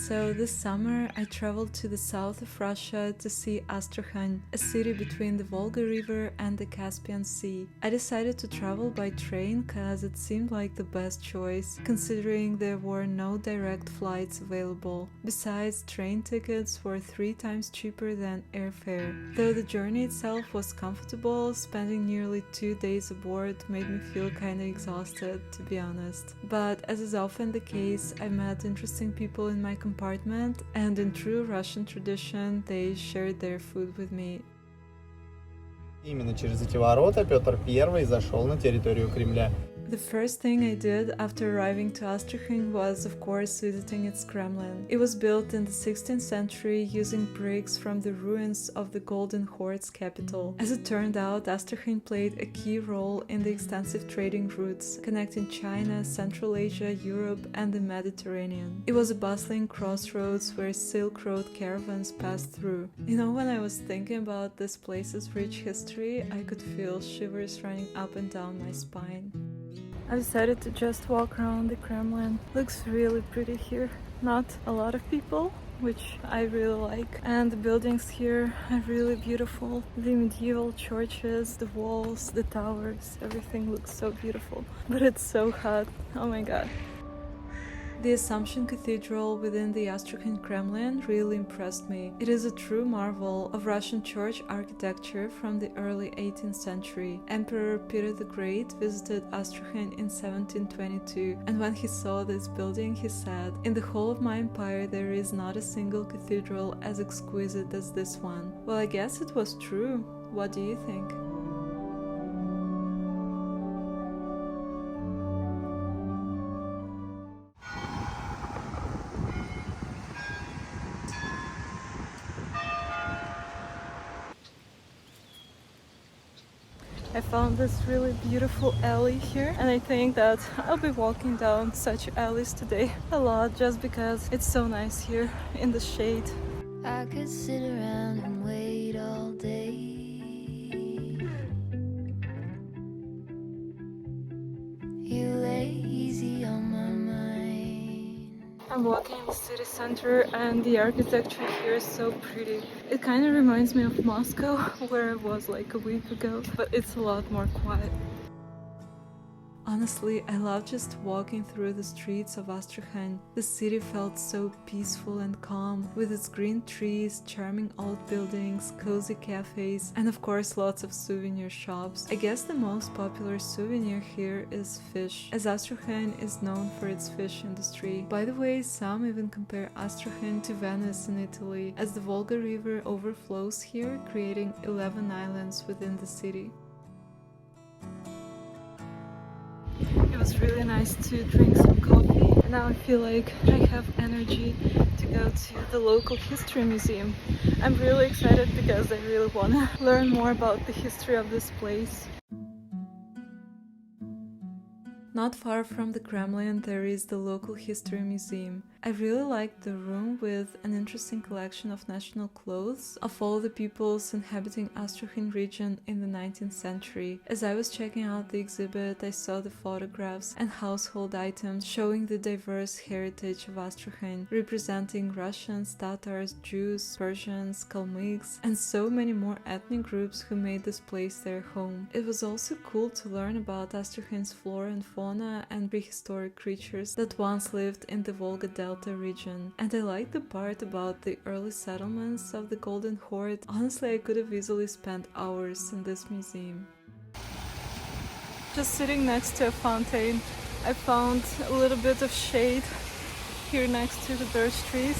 So this summer I traveled to the south of Russia to see Astrakhan, a city between the Volga River and the Caspian Sea. I decided to travel by train cause it seemed like the best choice, considering there were no direct flights available. Besides, train tickets were 3 times cheaper than airfare. Though the journey itself was comfortable, spending nearly 2 days aboard made me feel kinda exhausted, to be honest. But as is often the case, I met interesting people in my compartment, and in true Russian tradition, they shared their food with me. Именно через эти ворота Петр I зашел на территорию Кремля. The first thing I did after arriving to Astrakhan was, of course, visiting its Kremlin. It was built in the 16th century using bricks from the ruins of the Golden Horde's capital. As it turned out, Astrakhan played a key role in the extensive trading routes connecting China, Central Asia, Europe, and the Mediterranean. It was a bustling crossroads where Silk Road caravans passed through. You know, when I was thinking about this place's rich history, I could feel shivers running up and down my spine. I decided to just walk around the Kremlin. Looks really pretty here. Not a lot of people, which I really like. And the buildings here are really beautiful. The medieval churches, the walls, the towers, everything looks so beautiful. But it's so hot. Oh my god. The Assumption Cathedral within the Astrakhan Kremlin really impressed me. It is a true marvel of Russian church architecture from the early 18th century. Emperor Peter the Great visited Astrakhan in 1722, and when he saw this building, he said, "In the whole of my empire there is not a single cathedral as exquisite as this one." Well, I guess it was true. What do you think? I found this really beautiful alley here, and I think that I'll be walking down such alleys today a lot just because it's so nice here in the shade. I could sit around and wait all day. You lay easy on my mind. I'm walking in the city center, and the architecture here is so pretty. It kind of reminds me of Moscow, where I was like a week ago, but it's a lot more quiet. Honestly, I love just walking through the streets of Astrakhan. The city felt so peaceful and calm, with its green trees, charming old buildings, cozy cafes, and of course lots of souvenir shops. I guess the most popular souvenir here is fish, as Astrakhan is known for its fish industry. By the way, some even compare Astrakhan to Venice in Italy, as the Volga River overflows here, creating 11 islands within the city. It was really nice to drink some coffee, and now I feel like I have energy to go to the local history museum. I'm really excited because I really want to learn more about the history of this place. Not far from the Kremlin there is the local history museum. I really liked the room with an interesting collection of national clothes of all the peoples inhabiting Astrakhan region in the 19th century. As I was checking out the exhibit, I saw the photographs and household items showing the diverse heritage of Astrakhan, representing Russians, Tatars, Jews, Persians, Kalmyks, and so many more ethnic groups who made this place their home. It was also cool to learn about Astrakhan's flora and fauna and prehistoric creatures that once lived in the Volga Delta region. And I liked the part about the early settlements of the Golden Horde. Honestly, I could have easily spent hours in this museum. Just sitting next to a fountain, I found a little bit of shade here next to the birch trees.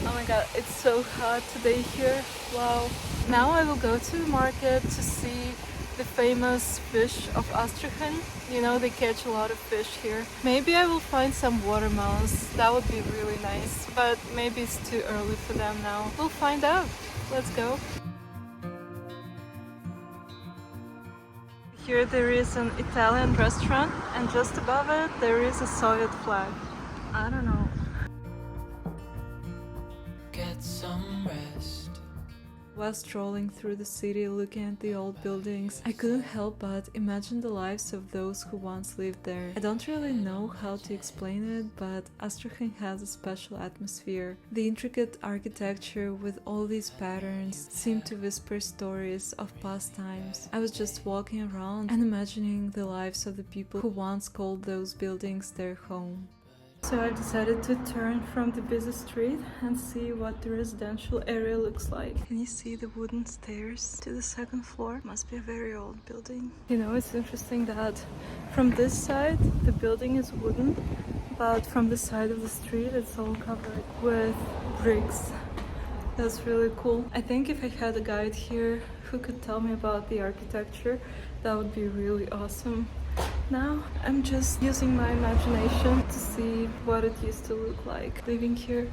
Oh my god, it's so hot today here. Wow. Now I will go to the market to see the famous fish of Astrakhan. You know, they catch a lot of fish here. Maybe I will find some watermelons. That would be really nice, but maybe it's too early for them now. We'll find out. Let's go. Here there is an Italian restaurant, and just above it there is a Soviet flag. I don't know. Get some rest. While strolling through the city looking at the old buildings, I couldn't help but imagine the lives of those who once lived there. I don't really know how to explain it, but Astrakhan has a special atmosphere. The intricate architecture with all these patterns seemed to whisper stories of past times. I was just walking around and imagining the lives of the people who once called those buildings their home. So I decided to turn from the busy street and see what the residential area looks like. Can you see the wooden stairs to the second floor? Must be a very old building. You know, it's interesting that from this side the building is wooden, but from the side of the street it's all covered with bricks. That's really cool. I think if I had a guide here who could tell me about the architecture, that would be really awesome. Now I'm just using my imagination to see what it used to look like living here.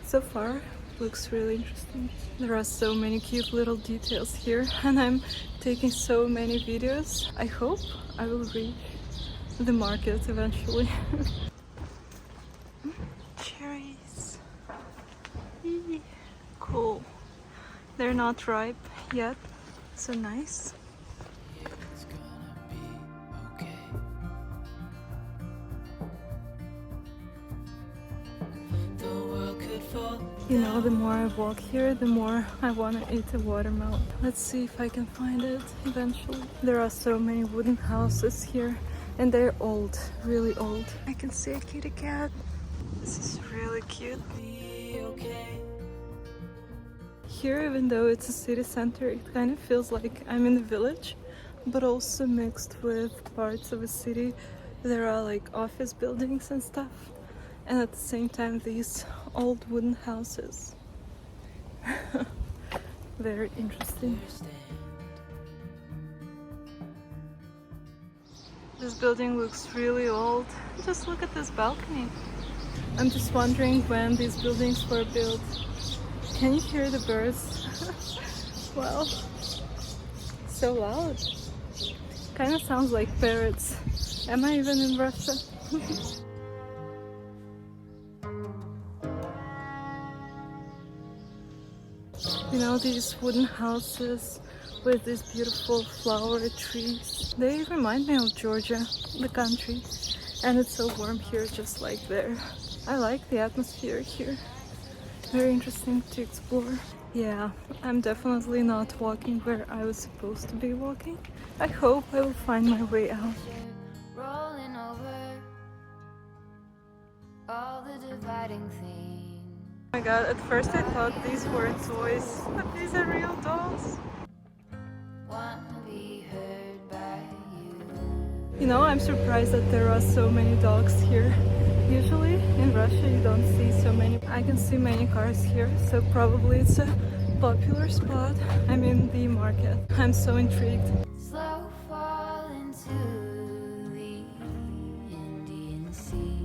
So far, looks really interesting. There are so many cute little details here, and I'm taking so many videos. I hope I will reach the market eventually. Cherries. Eee, cool. They're not ripe yet, so nice. You know, the more I walk here, the more I want to eat a watermelon. Let's see if I can find it eventually. There are so many wooden houses here, and they're old, really old. I can see a kitty cat. This is really cute. Here, even though it's a city center, it kind of feels like I'm in the village, but also mixed with parts of a city. There are like office buildings and stuff, and at the same time these old wooden houses. Very interesting. This building looks really old. Just look at this balcony. I'm just wondering when these buildings were built. Can you hear the birds? Wow, so loud. Kind of sounds like parrots. Am I even in Russia? You know, these wooden houses with these beautiful flower trees, they remind me of Georgia, the country. And it's so warm here, just like there. I like the atmosphere here. Very interesting to explore. Yeah, I'm definitely not walking where I was supposed to be walking. I hope I will find my way out. Rolling over all the dividing things. Oh my god, at first I thought these were toys, but these are real dolls. Wanna be heard by you. You know, I'm surprised that there are so many dogs here. Usually in Russia you don't see so many. I can see many cars here, so probably it's a popular spot. I'm in the market. I'm so intrigued. Slow fall into the Indian Sea,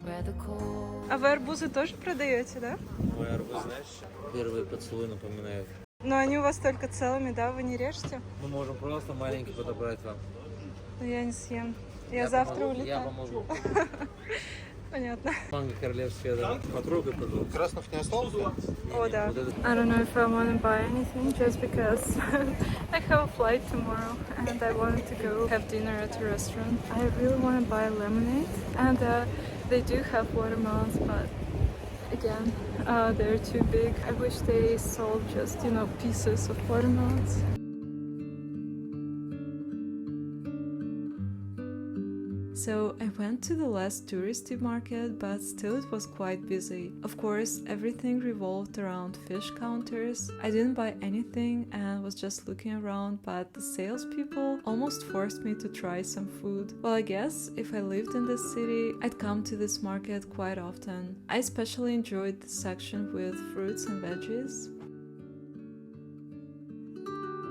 where the cold. А вы арбузы тоже продаете, да? Мой арбуз, знаешь, первый поцелуй напоминает. Но они у вас только целыми, да? Вы не режете? Мы можем просто маленький подобрать вам. Но я не съем. Я завтра помогу, улетаю. Я помогу. Понятно. Манго королевская, да? Потрогай, пожалуйста. Краснов не остался? Oh, да. Вот это- I don't know if I want to buy anything just because I have a flight tomorrow and I wanted to go have dinner at a restaurant. I really want to buy lemonade, and they do have watermelons, but again, they're too big. I wish they sold just, you know, pieces of watermelons. So I went to the less touristy market, but still it was quite busy. Of course, everything revolved around fish counters. I didn't buy anything and was just looking around, but the salespeople almost forced me to try some food. Well, I guess if I lived in this city, I'd come to this market quite often. I especially enjoyed the section with fruits and veggies.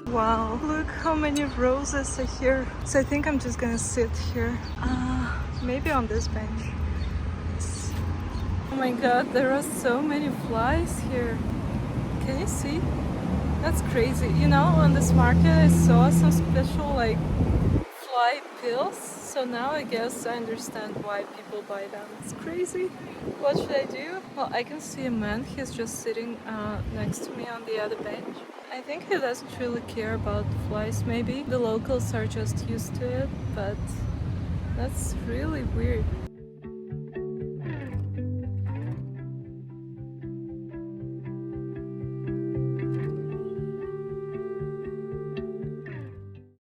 Wow, look how many roses are here. So I think I'm just gonna sit here. Maybe on this bench. Yes. Oh my god, there are so many flies here. Can you see? That's crazy. You know, on this market I saw some special like fly pills. So now I guess I understand why people buy them. It's crazy. What should I do? Well, I can see a man. He's just sitting next to me on the other bench. I think he doesn't really care about flies, maybe. The locals are just used to it, but that's really weird.